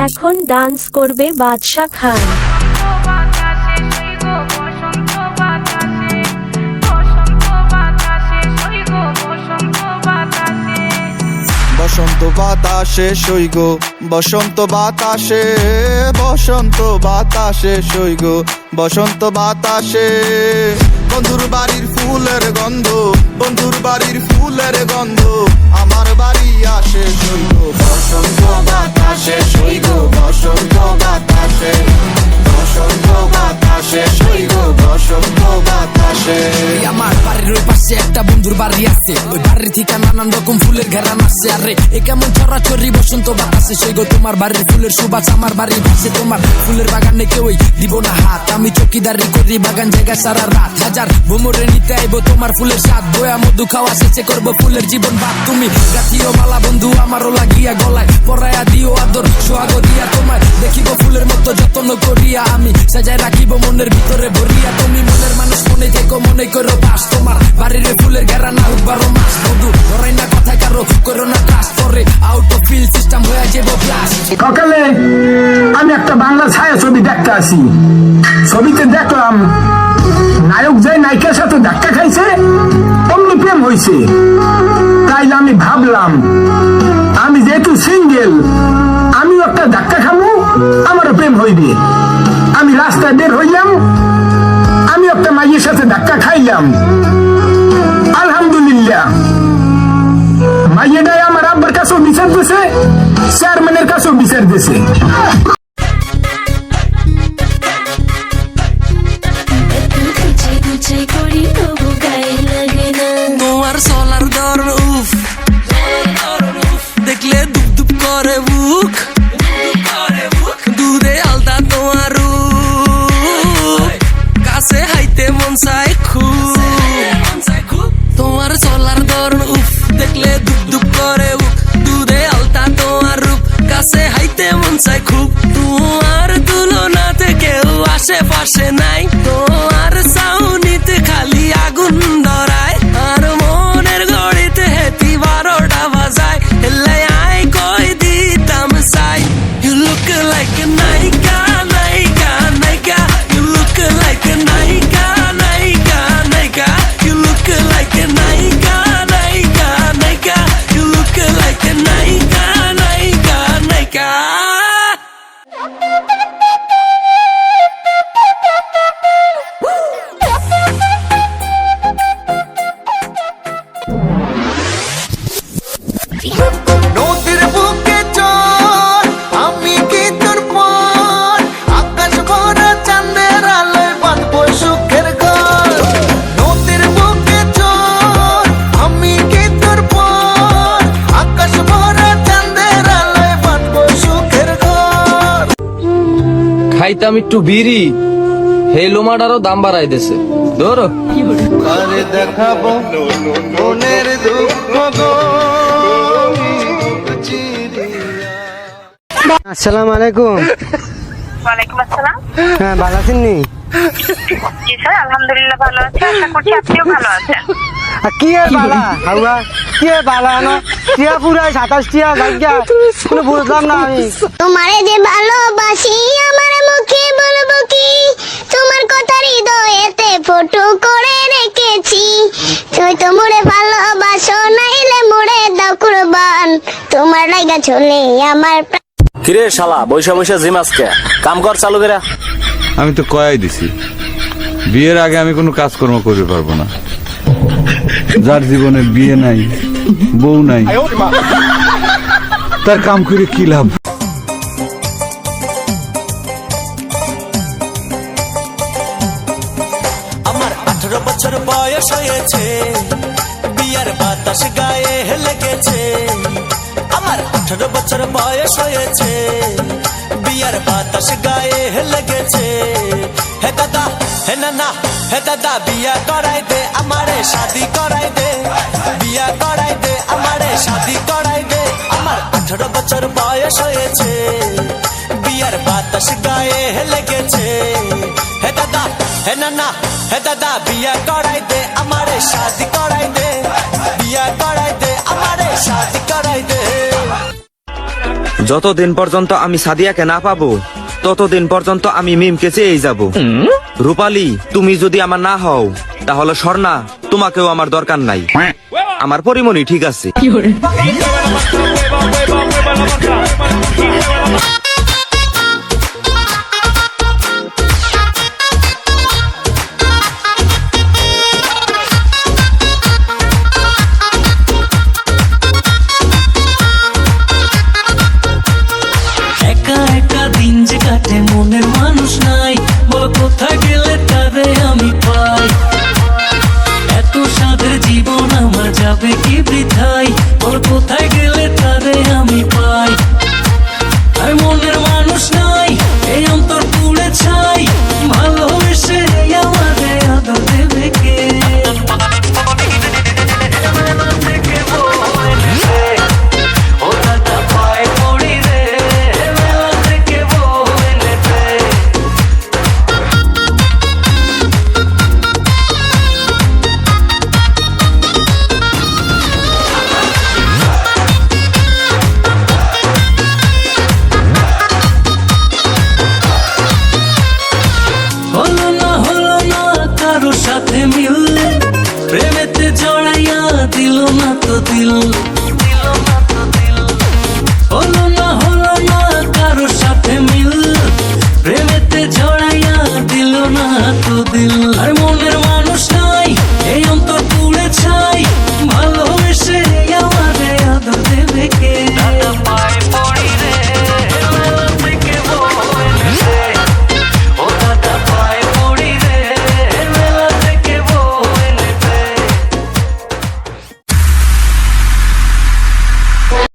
এখন ডান্স করবে বাদশা খান। বসন্ত বাতাসে সইগ বসন্ত বাতাসে, বসন্ত বাতাসে সইগ বসন্ত বাতাসে। বন্ধুর বাড়ির ফুলের গন্ধ, বন্ধুর বাড়ির ফুলের গন্ধ আমার বাড়ি আসে সইগ বসন্ত বাতাসে, সইগ বসন্ত বাতাসে, বসন্ত বাতাসে সইগ বসন্ত বাতাসে। আমার বাড়ির ওই পাশে একটা বন্ধুর বাড়ি আছে, ওই বাড়ির থেকে নানান রকম ফুলের ঘেরান আসছে। আরে এ কেমন ছড়াছড়ি বসন্ত বাতাসে সইগো তোমার বাড়ির ফুলের সুবাস আমার বাড়ির পাশে। তোমার ফুলের বাগানে কেউই দিব না হাত, আমি চকিদারি করি বাগান জায়গা সারা রাত। হাজার ভ্রমরে নিতে আইবো তোমার ফুলের স্বাদ, বয়া মধু খাওয়া শেষে করবো ফুলের জীবন বাদ। তুমি গাথিও মালা বন্ধু আমারও লাগিয়া গলায়, পরায়া দিও আদর সোহাগ দিয়া তোমায় দেখিব ফুলের মতো যত্ন করিয়া, আমি সাজায় রাখিব মনের ভিতরে ভরিয়া। তুমি মনের মানুষ মনে থেকো মনে করো বাস, তোমার বাড়ির ফুলের ঘেরা না হোক 12 মাস। বন্ধু ধরাই না কথা কারো করো না কাজ, পরে আউট অফ ফিল সিস্টেম হয়ে যাবো ব্লাস। সকালে আমি একটা বাংলা ছায়া ছবি দেখতে আসি, ছবিতে দেখলাম নায়ক যে নায়িকার সাথে ধাক্কা খাইছে অমনি প্রেম হয়েছে। তাই আমি ভাবলাম আমি যেহেতু সিঙ্গেল, আমিও একটা ধাক্কা খাবো, আমারও প্রেম হইবে। আমি রাস্তায় বের হইলাম, আমি একটা মাইয়ের সাথে ধাক্কা খাইলাম। আলহামদুলিল্লাহ মাইয়েটাই আমার আব্বার কাছেও বিচার দিছে, চেয়ারম্যানের কাছেও বিচার দিছে। তোমার চলার দর উফ দেখলে দুপ দুপ করে বুক, দুধে আলতা তোমার কাছে হাইতে মন চাই খুব। তোমার চলার দর উফ দেখলে দুপ দুপ করে বুক, দুধে আলতা তোমার রূপ কাছে হাইতে মন চাই খুব। তোমার তুলনাতে কেউ আশেপাশে নাই, তোমার সাউনিতে খালি আগুন ধরায়, আর মনের ঘড়িতে হেতি 12টা বাজায়। হেলে আই কই দিতাম চাই, ইউ লুক লাইক এ নায়িকা নায়িকা নায়িকা, ইউ লুক লাইক এ নায়িকা নায়িকা নায়িকা, ইউ লুক লাইক এ নায়িকা নায়িকা নায়িকা, ইউ লুক লাইক এ নায়িকা নায়িকা নায়িকা। নদীর বুকে চল আমি কি তোর পর, আকাশ ভরা চাঁদের আলোয় বাঁধবো সুখের ঘর। নদীর বুকে চল আমি কি তোর পর, আকাশ ভরা চাঁদের আলোয় বাঁধবো সুখের ঘর। খাইতাম একটু বিড়ি, হে লোমাটারও দাম বাড়াই দিছে। ধরো আরে দেখাবো মনের দুঃখ গো। আসসালামু আলাইকুম। ওয়ালাইকুম আসসালাম। হ্যাঁ ভালো আছেন নি? জি স্যার, আলহামদুলিল্লাহ ভালো আছি, আশা করছি আপনিও ভালো আছেন। আর কি এর বালা হাওয়া, কি এর বালা না টিয়া পুরা 27 টিয়া ভাগ্যা, কোনো বুঝলাম না আমি। তোমারে যে ভালোবাসি আমার মুখে বলবো কি, তোমার কথা হৃদয়েতে ফটো করে রেখেছি। তুই তো মোরে ভালোবাসো নাইলে মোরে দাও কুরবান, তোমার লাগা চলে আমার কিরে শালা বৈশা বৈশা জিম আজকে কাম কর চালু করে। আমি তো কয়াই দিছি বিয়ের আগে আমি কোনো কাজকর্ম করতে পারবো না। যার জীবনে বিয়ে নাই বউ নাই তার কাম করে কি লাভ? আমার 18 বছর বয়স হয়েছে, বিয়ার বাতাস গায়ে লেগেছে। আমার 18 বছর বয়স হয়েছে, বিয়ার বাতাস গায়ে লেগেছে। হে দাদা হে নানা হে দাদা বিয়া করাই দে আমারে শাদি করাই দে, বিয়া করাই দে আমারে শাদি করাই দে। আমার 18 বছর বয়স হয়েছে, বিয়ার বাতাস গায়ে লেগেছে। হে দাদা হে নানা হে দাদা বিয়া করাই দে আমারে শাদি করাই দে, বিয়া করাই দে আমারে শাদি করাই দে। যতদিন পর্যন্ত আমি সাদিয়াকে না পাবো ততদিন পর্যন্ত আমি মিমকে চেয়েই যাব। রূপালী, তুমি যদি আমার না হও তাহলে স্বর্ণা তোমাকেও আমার দরকার নাই। আমার পরিমণি ঠিক আছে।